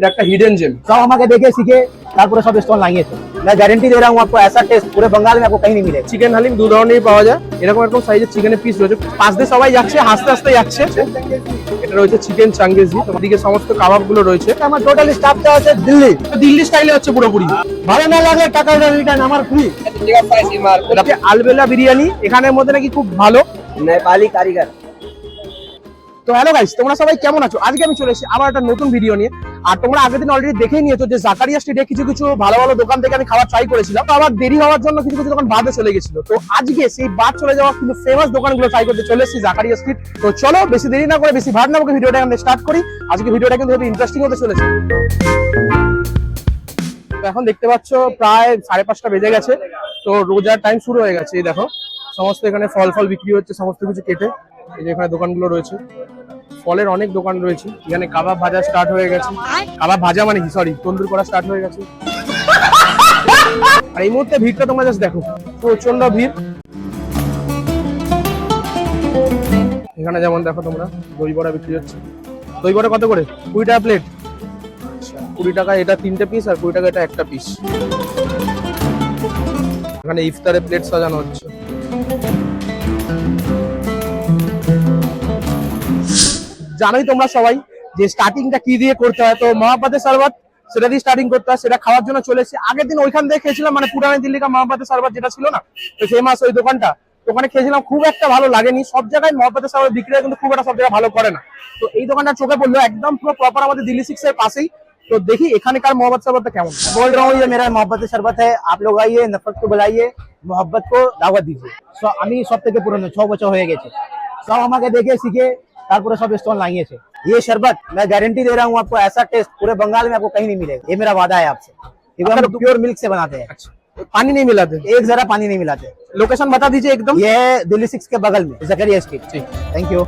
এটা একটা hidden gem. सब हमारे देखे सीखे तारपुरे सब स्टॉल लाइए थे। मैं गारंटी दे रहा हूँ आपको, ऐसा टेस्ट पूरे बंगाल में आपको कहीं नहीं मिलेगा। চিকেন হালিম দু ধরনেরই পাওয়া যায়, এরকম এরকম সাইজের চিকেনের পিস রয়েছে। পাশ দিয়ে সবাই যাচ্ছে, হাসতে হাসতে যাচ্ছে। এটা রয়েছে চিকেন চাঙ্গেজি, তোমাদিকে সমস্ত কাবাব গুলো রয়েছে। আমার টোটাল স্টাফটা আছে দিল্লি, দিল্লি স্টাইলে হচ্ছে পুরোপুরি। ভালো না লাগলে টাকা রিটার্ন, আমার ফ্রি। এটা আলবেলা বিরিয়ানি, এখানের মধ্যে নাকি খুব ভালো। নেপালি কারিগর। তো হ্যালো গাইস, তোমরা সবাই কেমন আছো? আজকে আমি চলে এসেছি আবার একটা নতুন ভিডিও নিয়ে। আর তোমরা আগের দিন অলরেডি দেখেই নিয়েছো যে জাকারিয়া স্ট্রিটে কিছু কিছু ভালো ভালো দোকান থেকে আমি খাবার ট্রাই করেছিলাম। তো আবার দেরি হওয়ার জন্য কিছু কিছু দোকান বাদে চলে গেছিল। তো আজকে সেই বাদ চলে যাওয়া কিন্তু ফেমাস দোকানগুলো ট্রাই করতে চলে এসেছি জাকারিয়া স্ট্রিট। তো চলো বেশি দেরি না করে, বেশি ভাট না করে ভিডিওটা আমরা স্টার্ট করি। আজকে ভিডিওটা কিন্তু খুব ইন্টারেস্টিং হতে চলেছে। তো এখন দেখতে পাচ্ছ প্রায় 5:30 বেজে গেছে। তো রোজার টাইম শুরু হয়ে গেছে। এই দেখো সমস্ত এখানে ফল ফল বিক্রি হচ্ছে, সমস্ত কিছু কেটে। এই যে এখানে দোকানগুলো রয়েছে, ফলের অনেক দোকান রয়েছে। এখানে কাবাব ভাজা স্টার্ট হয়ে গেছে। কাবাব ভাজা মানে কি, সরি, তন্দুর করা স্টার্ট হয়ে গেছে। আর এই মুহূর্তে ভিড়টা তোমরা জাস্ট দেখো, প্রচন্ড ভিড়। এখানে যেমন দেখো তোমরা দই বড়া বিক্রি হচ্ছে। দই বড়া কত করে? 20 টাকা প্লেট। 20 টাকা এটা 3টে পিস, আর 20 টাকা এটা একটা পিস। এখানে ইফতারে প্লেট সাজানো হচ্ছে। জানোই তোমরা সবাই যে স্টার্টিংটা কি দিয়ে করতে হয়। তো মহাব্বাতের শরবত সেটা দিয়ে স্টার্টিং করতে হয়। সেটা খাওয়ার জন্য চলে এসেছি। আগের দিন ওইখান থেকে খেয়েছিলাম, মানে পুরানি দিল্লি কা মহাব্বাতের শরবত যেটা ছিল না, তো ফেমাস ওই দোকানটা, ওখানে খেয়েছিলাম, খুব একটা ভালো লাগেনি। সব জায়গায় মহাব্বাতের শরবত বিক্রি হয়, কিন্তু খুব একটা সব জায়গায় ভালো করে না। তো এই দোকানটা চোখে পড়লো, একদম পুরো প্রপার আমাদের দিল্লি 6 এর পাশেই। তো দেখি এখানকার মহাব্বত শরবতটা কেমন। बोल रहा हूँ ये मेरा मोहब्बत शरबत है, आप लोग आइए, नफरत को बुलाइए, मोहब्बत को दावत दीजिए। আমি সব থেকে পুরনো 6 বছর হয়ে গেছে। সব আমাকে দেখে শিখে তারপরে सब स्टॉल लाइए। ये शरबत मैं गारंटी दे रहा हूँ आपको, ऐसा टेस्ट पूरे बंगाल में आपको कहीं नहीं मिलेगा। ये मेरा वादा है आपसे। एकदम प्योर मिल्क से बनाते हैं। अच्छा, पानी नहीं मिलाते? एक जरा पानी नहीं मिलाते। लोकेशन बता दीजिए एकदम। ये है दिल्ली 6 के बगल में जकरिया स्ट्रीट। ठीक, थैंक यू।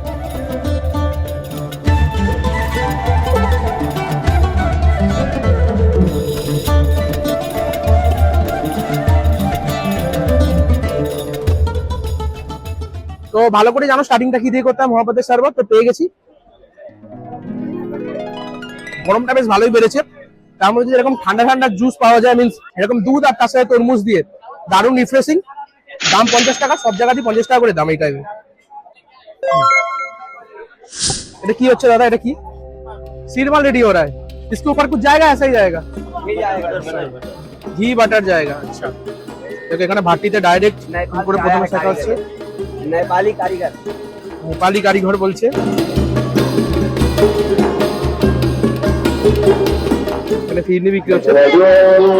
তো ভালো করে জানো স্টার্টিংটা কি দিয়ে করতে হয় মহাব্বতের শরবত। তো পেয়ে গেছি। গরমটা বেশ ভালোই বেড়েছে। তার মধ্যে এরকম ঠান্ডা ঠান্ডা জুস পাওয়া যায়, মিন্স এরকম দুধ আর তার সাথে তরমুজ দিয়ে, দারুণ রিফ্রেশিং। দাম 50 টাকা, সব জায়গাতেই 50 টাকা করে দাম এই টাইমে। এটা কি হচ্ছে দাদা? এটা কি सीरमल रेडी हो रहा है? इसके ऊपर कुछ जाएगा? ऐसा ही जाएगा, घी बटर जाएगा। अच्छा, देखो এখানে ভাটিতে ডাইরেক্ট উপরে প্রথমে সেটা হচ্ছে नेपाली कारीगर। নেপালি কারিগর বলছে। এখানে ফিরনি বিক্রি হচ্ছে।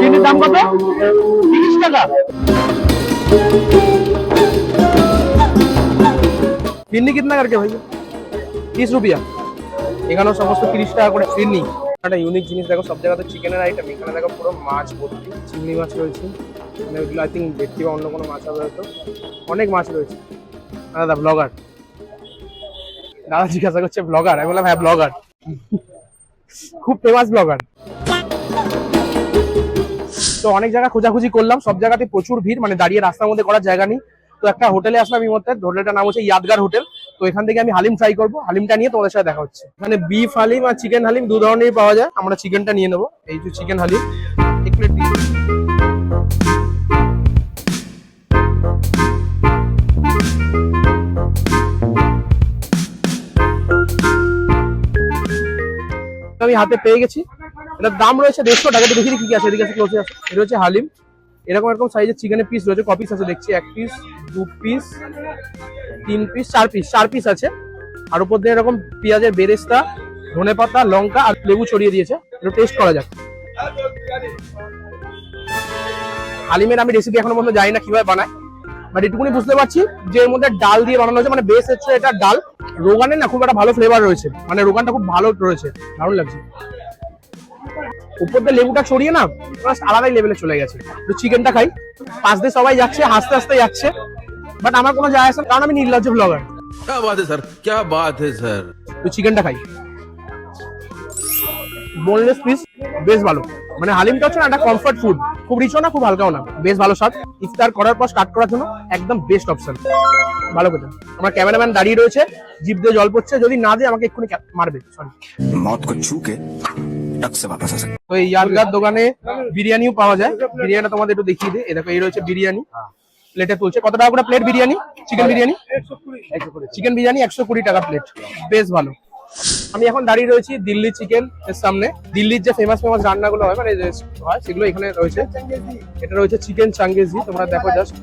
ফিরনির দাম কত? 30 টাকা। ফিরনি कितना करके भाई? 30 रुपया। এখানেও সমস্ত 30 টাকা করে ফিরনি। একটা ইউনিক জিনিস দেখো, সব জায়গাতে চিকেনের আইটেম, এখানে দেখো পুরো মাছ ভর্তি, চিংড়ি মাছ রয়েছে। মানে ওইগুলো আই থিঙ্ক ভেটকি বা অন্য কোনো মাছ হবে হয়তো। অনেক মাছ রয়েছে। দাদা ব্লগার, দাদা জিজ্ঞাসা করছে ব্লগার। আমি বললাম হ্যাঁ ব্লগার, খুব ফেমাস ব্লগার। তো অনেক জায়গা খোঁজাখুঁজি করলাম, সব জায়গাতে প্রচুর ভিড়, মানে দাঁড়িয়ে রাস্তার মধ্যে করার জায়গা নেই। তো একটা হোটেলে আসলাম এই মধ্যে, হোটেলটার নাম হচ্ছে ইয়াদগার হোটেল। তো এখান থেকে আমি হালিম ট্রাই করবো। হালিমটা নিয়ে তোমাদের সাথে দেখা হচ্ছে। এখানে বিফ হালিম আর চিকেন হালিম দু ধরনেরই পাওয়া যায়। আমরা চিকেনটা নিয়ে নেবো। এই যে চিকেন হালিম, এক প্লেট দিয়ে। আমি হাতে পেয়ে গেছি। এটার দাম রয়েছে 150 টাকা। দেখি কি আছে, এদিকে আছে, ক্লোজে আছে। এটা হচ্ছে হালিম, এরকম এরকম সাইজের চিকেনের পিস রয়েছে। কপিস আছে দেখছি, 1 piece, 2 piece, 3 piece, 4 piece, 4 piece আছে। আর উপর দিয়ে এরকম পেঁয়াজের বেরেস্তা, ধনেপাতা, লঙ্কা আর লেবু ছড়িয়ে দিয়েছে। এটা টেস্ট করা যাক। হালিমের আমি রেসিপি এখনো পর্যন্ত জানি না কিভাবে বানায়, বাট এটুকুনি বুঝতে পারছি যে এর মধ্যে ডাল দিয়ে বানানো হয়েছে, মানে বেস হচ্ছে এটা ডাল। রোগানের না খুব একটা ভালো ফ্লেভার রয়েছে, মানে রোগানটা খুব ভালো রয়েছে, দারুণ লাগছে। উপর দিয়ে লেবুটা ছড়িয়ে না জাস্ট আলাদাই লেভেলে চলে গেছে। তো চিকেনটা খাই। পাশ দিয়ে সবাই যাচ্ছে, হাসতে হাসতে যাচ্ছে, বাট আমার কোনো যায় আসে না, কারণ আমি নির্লজ্জ ব্লগার। क्या बात है सर, क्या बात है सर। তো চিকেনটা খাই। বোনলেস পিস, বেশ ভালো। মানে হালিমটা হচ্ছে না একটা কমফর্ট ফুড, খুব রিচও না খুব হালকাও না, বেশ ভালো স্বাদ। ইফতার করার পর স্টার্ট করার জন্য একদম বেস্ট অপশন। ভালো কথা। আমার ক্যামেরাম্যান দাঁড়িয়ে রয়েছে, জিভ দিয়ে জল পড়ছে, যদি না দিয়ে আমাকে এক্ষুনি মারবে। সরি, मौत को छू के टक से वापस आ सकते। তো এই ইয়াদগার দোকানে বিরিয়ানিও পাওয়া যায়। বিরিয়ানিটা তোমাদের একটু দেখিয়ে দিই। এই দেখো এই রয়েছে বিরিয়ানি, প্লেটে তুলছে। কত টাকা করে plate biryani? Chicken biryani 120। Chicken biryani 120 টাকা প্লেট, বেশ ভালো। আমি এখন দাঁড়িয়ে রয়েছি দিল্লি চিকেন এর সামনে। দিল্লির যে ফেমাস রান্নাগুলো হয় মানে যে হয় সেগুলো এখানে রয়েছে। এটা রয়েছে চিকেন চাঙ্গেজি, তোমরা দেখো জাস্ট।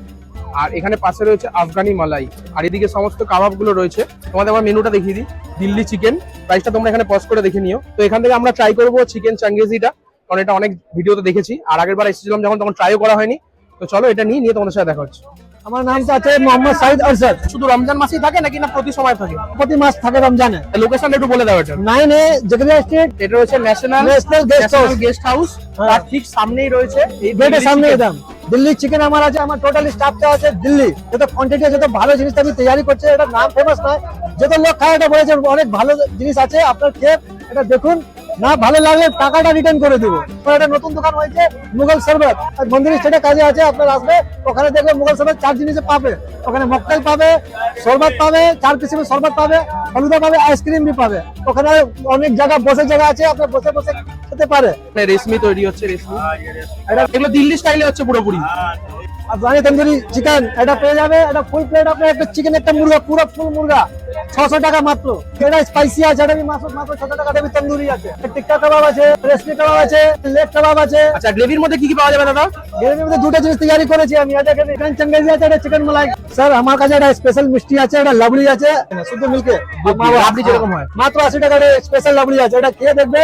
আর এখানে পাশে রয়েছে আফগানি মালাই, আর এদিকে সমস্ত কাবাব গুলো রয়েছে। তোমাদের আমার মেনুটা দেখিয়ে দিই। দিল্লি চিকেন, প্রাইসটা তোমরা এখানে পজ করে দেখে নিও। তো এখান থেকে আমরা ট্রাই করবো চিকেন চাঙ্গেজিটা, কারণ এটা অনেক ভিডিওতে দেখেছি, আর আগের বার এসেছিলাম যখন তখন ট্রাইও করা হয়নি। তো চলো এটা নিয়ে তোমাদের সাথে দেখা হচ্ছে। আমার নামটা আছে মোহাম্মদ সাইদ আরশাদ। শুধু রমজান মাসেই থাকে নাকি না প্রতি সময় থাকে? প্রতি মাস থাকে রমজানে। লোকেশনটা একটু বলে দাও। এটা 9A জগরিয়া স্ট্রিট। এটা রয়েছে ন্যাশনাল গেস্ট হাউস, তার ঠিক সামনেই রয়েছে এই গেটের সামনে একদম দিল্লি চিকেন আমার আছে। আমার টোটালি স্টাফটা আছে দিল্লি। যত কোয়ান্টিটি আছে, যত ভালো জিনিস আমি তৈরি করছে। এটা নাম ফেমাস নয়, যত লোক খায় এটা বলেছে অনেক ভালো জিনিস আছে। আপনার খেয়ে এটা দেখুন, না ভালো লাগলে টাকাটা রিটার্ন করে দিব। একটা নতুন দোকান হয়েছে মুঘল শরবত, মন্দির স্টেটে কাজে আছে। আপনার আসবে ওখানে দেখবে মুঘল শরবত 4 জিনিসে পাবে। ওখানে মকটেল পাবে, শরবত পাবে, 4 কিসিমের শরবত পাবে, ফালুদা পাবে, আইসক্রিম भी পাবে। ওখানে অনেক জায়গা বসে জায়গা আছে, আপনি বসে বসে খেতে পারে। রেশমি তৈরি হচ্ছে, রেশমি। এটা এগুলো দিল্লি স্টাইলে হচ্ছে পুরোপুরি। আফগানি তন্দুরি চিকেন এটা পেয়ে যাবে। এটা ফুল প্লেট, আপনার একটা চিকেন, একটা মুরগা, পুরো ফুল মুরগা 600 টাকা মাত্র। এটা স্পাইসি আছে, এটা মাত্র 600 টাকা। এটা তন্দুরি আছে, টিক্কা কাবাব আছে, রেশমি কাবাব আছে, লেগ কাবাব আছে। আচ্ছা, গ্রেভির মধ্যে কি কি পাওয়া যাবে দাদা? গ্রেভির মধ্যে দুটো জিনিস তৈরি করেছি আমি। এটা চিকেন চাঙ্গেজি আছে, এটা চিকেন মালাই। স্যার আমার কাছে এটা স্পেশাল মিষ্টি আছে, এটা লাবড়ি আছে শুদ্ধ মিল্কে। আপনি যেরকম হয় মাত্র 80 টাকা স্পেশাল লাবড়ি আছে। এটা খেয়ে দেখবে,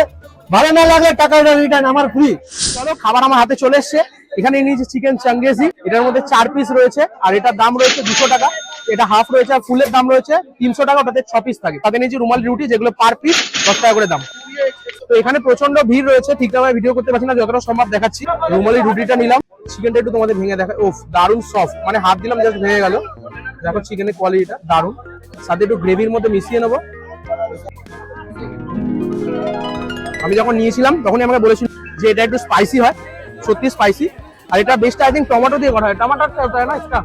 ভালো না লাগলে টাকাটা রিটার্ন আমার ফ্রি। চলো, খাবার আমার হাতে চলে এসছে। এখানে নিয়েছি চিকেন চাঙ্গেজি, এটার মধ্যে 4 পিস রয়েছে, আর এটার দাম রয়েছে 200 টাকা। এটা হাফ রয়েছে, আর ফুলের দাম রয়েছে 300 টাকা। ওটাতে 6 পিস থাকে। তাতে নিয়েছি রুমালি রুটি, যেগুলো পার পিস 10 টাকা করে দাম। তো এখানে প্রচন্ড ভিড় রয়েছে, ঠিকঠাক ভিডিও করতে পারছি না, যতটা সম্ভব দেখাচ্ছি। রুমালি রুটিটা নিলাম, চিকেনটা একটু তোমাদের ভেঙে দেখা। ওফ, দারুণ সফট, মানে হাত দিলাম জাস্ট ভেঙে গেল। দেখো চিকেনের কোয়ালিটিটা দারুণ। সাথে একটু গ্রেভির মধ্যে মিশিয়ে নেবো। আমি যখন নিয়েছিলাম তখনই আমাকে বলেছিল যে এটা একটু স্পাইসি হয়, সত্যি স্পাইসি। আর এটা বেস্ট আই থিঙ্ক টমেটো দিয়ে করা হয়। টমেটোটা না এটা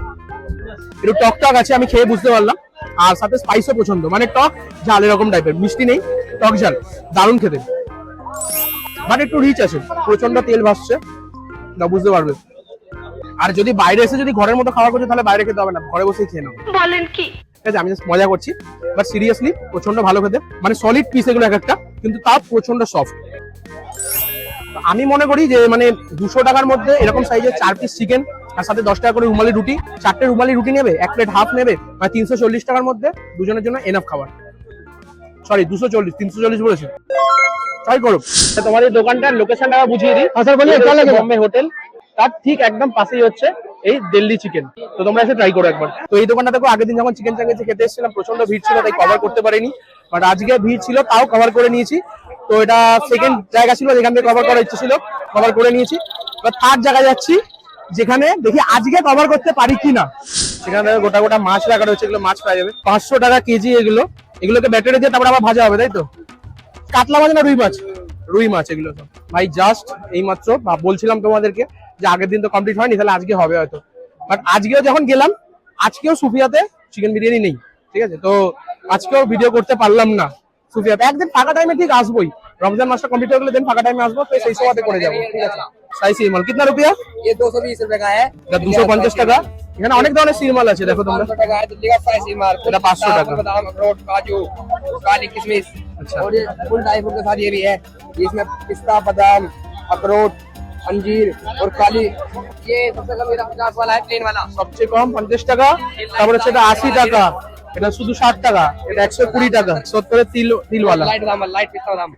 একটু টক টক আছে, আমি খেয়ে বুঝতে পারলাম। আর সাথে স্পাইসও পছন্দ, মানে টক ঝাল এরকম টাইপের, মিষ্টি নেই, টক ঝাল, দারুণ খেতে। বাট একটু রিচ আছে, প্রচন্ড তেল ভাসছে, না বুঝতে পারবে। আর যদি বাইরে এসে যদি ঘরের মতো খাবার করছে, তাহলে বাইরে খেতে হবে না, ঘরে বসেই খেয়ে নেবো। বলেন কি? ঠিক আছে, আমি জাস্ট মজা করছি, বাট সিরিয়াসলি প্রচন্ড ভালো খেতে। মানে সলিড পিস এগুলো এক একটা, কিন্তু তাও প্রচন্ড সফট। আমি মনে করি যে মানে 200 টাকার মধ্যে এরকম সাইজের 4 পিস চিকেন, আর সাথে 10 টাকা করে রুমালি রুটি, 4টে রুমালি রুটি নেবে, 1 প্লেট হাফ নেবে, মানে 340 টাকার মধ্যে দুজনের জন্য এনাফ খাবার। সরি 240, 340 বলেছে। ট্রাই করো। তোমার এই দোকানটার লোকেশনটা বুঝিয়ে দিই। স্যার বলিয়ে চলে গেল বম্বে হোটেল, তার ঠিক একদম পাশেই হচ্ছে এই দিল্লি চিকেন। তো তোমরা এসে ট্রাই করো একবার। তো এই দোকানটা দেখো, আগের দিন যখন চিকেন চাঙ্গেজি খেতে এসেছিলাম প্রচন্ড ভিড় ছিল, তাই কভার করতে পারিনি। বাট আজকে ভিড় ছিল, তাও কভার করে নিয়েছি। তো এটা সেকেন্ড জায়গা ছিল যেখান থেকে কভার করার ইচ্ছে ছিল, কভার করে নিয়েছি। এবার থার্ড জায়গায় যাচ্ছি, যেখানে দেখি আজকে কভার করতে পারি কিনা। সেখানে গোটা গোটা মাছ রাখা রয়েছে, এগুলো মাছ পাওয়া যাবে 500 টাকা কেজি। এগুলোকে ব্যাটারে দিয়ে তারপর আবার ভাজা হবে, তাই তো? কাতলা মাছ না রুই মাছ? রুই মাছ এগুলো সব ভাই। জাস্ট এইমাত্র বলছিলাম তোমাদেরকে যে আগের দিন তো কমপ্লিট হয়নি, তাহলে আজকে হবে হয়তো। বাট আজকেও যখন গেলাম, আজকেও সুফিয়াতে চিকেন বিরিয়ানি নেই, ঠিক আছে? তো আজকেও ভিডিও করতে পারলাম না সুফিয়াতে। একদিন ফাঁকা টাইমে ঠিক আসবোই, রমজান মাসটা কমপ্লিট হয়ে গেলে দেন ফাঁকা টাইমে আসবো, তো সেই সময়তে করে যাবো, ঠিক আছে? সাই সিরমাল কিতনা রুপিয়া? ये 220 रुपए का है। 250 টাকা। এখানে অনেক ধরনের সিরমাল আছে, দেখো তোমরা। 500 টাকা है दिल्ली का फ्राई सीमार। এটা 500 টাকা। बादाम, अखरोट, काजू, काली किशमिश। अच्छा। और ये फुल ड्राई फ्रूट के साथ ये भी है, इसमें पिस्ता, बादाम, अखरोट, अंजीर और काली। ये सबसे कम मेरा 50 वाला है, प्लेन वाला। সবচেয়ে কম 50 টাকা, তারপরে সেটা 80 টাকা, এটা শুধু 60 টাকা, এটা 120 টাকা। 70 এর তিলওয়ালা। लाइट दाम, लाइट पिस्ता दाम।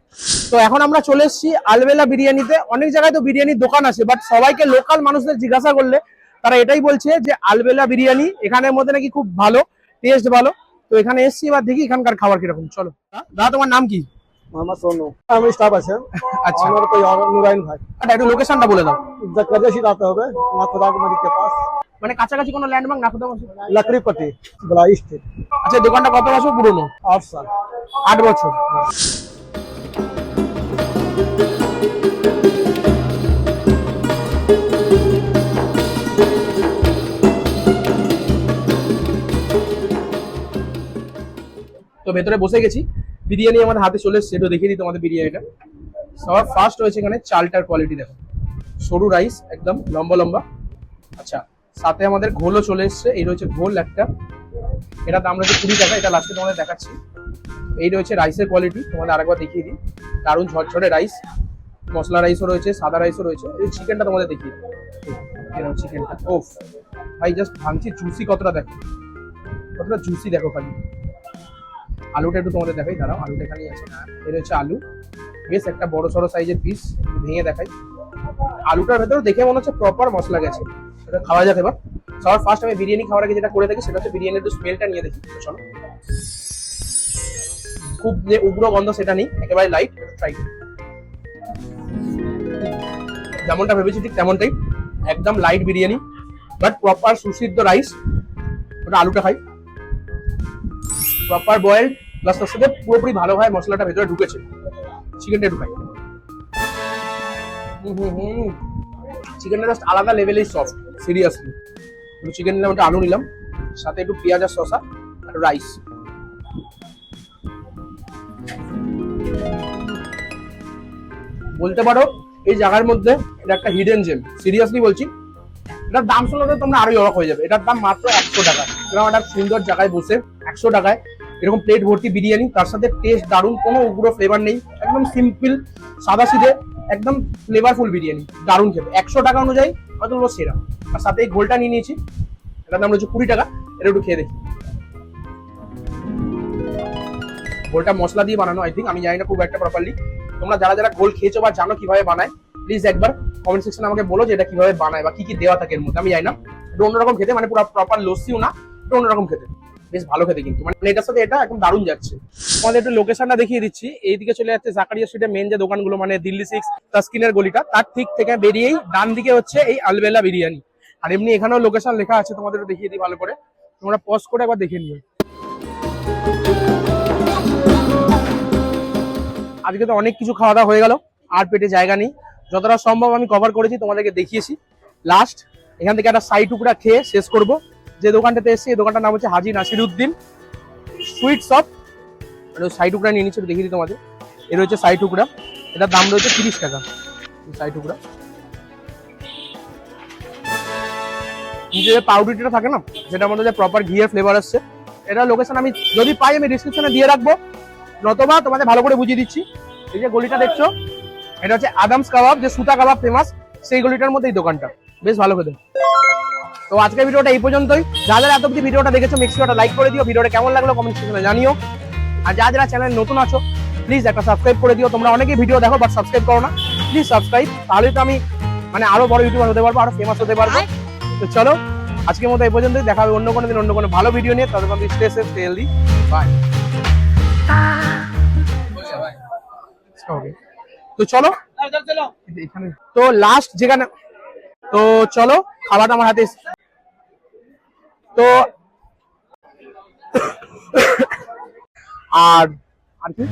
তো এখন আমরা চলে এসেছি আলবেলা বিরিয়ানিতে। অনেক জায়গায় তো বিরিয়ানির দোকান আছে, বাট সবাইকে লোকাল মানুষদের জিজ্ঞাসা করলে তারা এটাই বলছে যে আলবেলা বিরিয়ানি এখানের মধ্যে নাকি খুব ভালো, টেস্ট ভালো। তো এখানে এসেছি, এবার দেখি এখানকার খাবার কিরকম। চলো দাদা, তোমার নাম কি? মোহাম্মদ সোনু। আমি স্টাফ আছে। আচ্ছা, আমার তো নুরাইন ভাই। আচ্ছা, একটু লোকেশনটা বলে দাও। जकरदशी आते হবে नाथुरागमणि के पास, মানে কাছাকাছি কোনো ল্যান্ডমার্ক না? কোথাও? लकड़ीपट्टी बलाई स्ट्रीट। আচ্ছা, দোকানটা কত বছর পুরনো? 8 साल। 8 বছর। তো ভেতরে বসে গেছি, বিরিয়ানি আমার হাতে চলে এসেছে। একটু দেখিয়ে দিই তোমাদের বিরিয়ানিটা। সবার ফার্স্ট রয়েছে এখানে চালটার কোয়ালিটি দেখো, সরু রাইস একদম লম্বা লম্বা। আচ্ছা, সাথে আমাদের ঘোলও চলে এসছে। এই রয়েছে ঘোল একটা, এটা দাম রয়েছে 20 টাকা। এটা লাস্টে তোমাদের দেখাচ্ছি। এই রয়েছে রাইসের কোয়ালিটি, তোমাদের আরেকবার দেখিয়ে দিই। দারুণ ঝরঝরে রাইস, মশলা রাইসও রয়েছে, সাদা রাইসও রয়েছে। এই চিকেনটা তোমাদের দেখিয়ে দিই। চিকেনটা ওফ ভাই, জাস্ট ভাঙছি, জুসি কতটা দেখো, কতটা জুসি দেখো খালি। আলুটা একটু তোমাদের দেখাই, দাঁড়াও, আলুটা এখানেই আছে। এর হচ্ছে আলু, বেশ একটা বড় সড়ো সাইজের পিস, ভেঙে দেখাই। আলুটার ভেতরে দেখে মনে হচ্ছে প্রপার মশলা গেছে, এটা খাওয়া যাবে। এবার সবার ফার্স্ট আমি বিরিয়ানি খাওয়ার আগে যেটা করে থাকি সেটা হচ্ছে বিরিয়ানির একটু স্মেলটা নিয়ে দেখি। চলো, খুব যে উগ্র গন্ধ সেটা নেই, একেবারে লাইট। ট্রাই করি, যেমনটা ভেবেছি ঠিক তেমনটাই, একদম লাইট বিরিয়ানি, বাট প্রপার সুসিদ্ধ রাইস। ওটা আলুটা খাই, প্রপার বয়েলড, প্লাস তার সাথে পুরোপুরি ভালোভাবে মশলাটা ভেতরে ঢুকেছে। চিকেনটা একটু খাই। চিকেনটা জাস্ট আলাদা লেভেলেই সফট, সিরিয়াসলি। চিকেন নিলাম, একটা আলু নিলাম, সাথে একটু পেঁয়াজ আর শসা আর রাইস। বলতে পারো এই জায়গার মধ্যে এটা একটা হিডেন জেম, সিরিয়াসলি বলছি। এটার দাম শুনলে তোমরা আরোই অবাক হয়ে যাবে। এটার দাম মাত্র 100 টাকা। এরকম একটা সুন্দর জায়গায় বসে 100 টাকায় এরকম প্লেট ভর্তি বিরিয়ানি, তার সাথে টেস্ট দারুণ, কোনো উগ্র ফ্লেভার নেই, একদম সিম্পল সাদা সিধে একদম ফ্লেভারফুল বিরিয়ানি, দারুণ খেতে। 100 টাকা অনুযায়ী হয়তো বলবো সেরা। আর সাথে এই গোলটা নিয়ে নিয়েছি, এটার দাম রয়েছে 20 টাকা। এটা একটু খেয়ে দেখি। গোলটা মশলা দিয়ে বানানো, আই থিঙ্ক, আমি জানি না খুব একটা প্রপারলি। তোমরা যারা যারা গোল খেয়েছো বা জানো কিভাবে বানায়, প্লিজ একবার কমেন্ট সেকশনে আমাকে বলো যে এটা কিভাবে বানায় বা কি কি দেওয়া থাকে এর মধ্যে। আমি জানি না, এটা অন্যরকম খেতে, মানে পুরো প্রপার লস্যিও না, এটা অন্যরকম খেতে, বেশ ভালো খেতে কিন্তু, মানে এটার সাথে এটা একদম দারুণ যাচ্ছে। তোমাদের একটু লোকেশনটা দেখিয়ে দিচ্ছি। এইদিকে চলে যাচ্ছে জাকারিয়া স্ট্রিটের মেন যে দোকানগুলো, মানে দিল্লি 6 তাস্কিনের গলিটা, তার ঠিক থেকে বেরিয়েই ডান দিকে হচ্ছে এই আলবেলা বিরিয়ানি। আর এমনি এখানেও লোকেশন লেখা আছে, তোমাদের দেখিয়ে দিই ভালো করে, তোমরা পজ করে একবার দেখে নিও। আজকে তো অনেক কিছু খাওয়া দাওয়া হয়ে গেল, আর পেটে জায়গা নেই। যতটা সম্ভব আমি কভার করেছি, তোমাদেরকে দেখিয়েছি। লাস্ট এখান থেকে একটা সাই টুকরা খেয়ে শেষ করব। যে দোকানটাতে এসেছি এই দোকানটার নাম হচ্ছে হাজি নাসিরউদ্দিন সুইট শপ। সাই টুকরা নিয়ে নিচ্ছি, দেখিয়ে দিই তোমাদের। এর হচ্ছে সাই টুকরা, এটার দাম রয়েছে 30 টাকা। সাই টুকরা যে পাউরুটিটা থাকে না, সেটার মধ্যে যে প্রপার ঘিয়ের ফ্লেভার আসছে। এটা লোকেশন আমি যদি পাই আমি ডিসক্রিপশনে দিয়ে রাখবো, নতবা তোমাদের ভালো করে বুঝিয়ে দিচ্ছি। এই যে গলিটা দেখছো, এটা হচ্ছে আদামস কাবাব, যে সুতা কাবাব ফেমাস, সেই গলিটার মধ্যে এই দোকানটা, বেশ ভালো খেতে। তো আজকের ভিডিওটা এই পর্যন্তই। যারা এত অবধি ভিডিওটা দেখেছো মিক্সিটা লাইক করে দিও, ভিডিওটা কেমন লাগলো কমেন্ট সেকশনে জানিও। আর যারা যারা চ্যানেল নতুন আছো প্লিজ একটা সাবস্ক্রাইব করে দিও। তোমরা অনেকেই ভিডিও দেখো বাট সাবস্ক্রাইব করো না, প্লিজ সাবস্ক্রাইব, তাহলে তো আমি মানে আরো বড় ইউটিউবার হতে পারবো, আরো ফেমাস হতে পারবো। তো চলো আজকের মতো এই পর্যন্তই, দেখা হবে অন্য কোনো দিন অন্য কোনো ভালো ভিডিও নিয়ে। ততক্ষণ stay safe, stay healthy, bye. তো চলো এখানে তো লাস্ট যেখানে, তো চলো খাবারটা আমার হাতে তো আর কি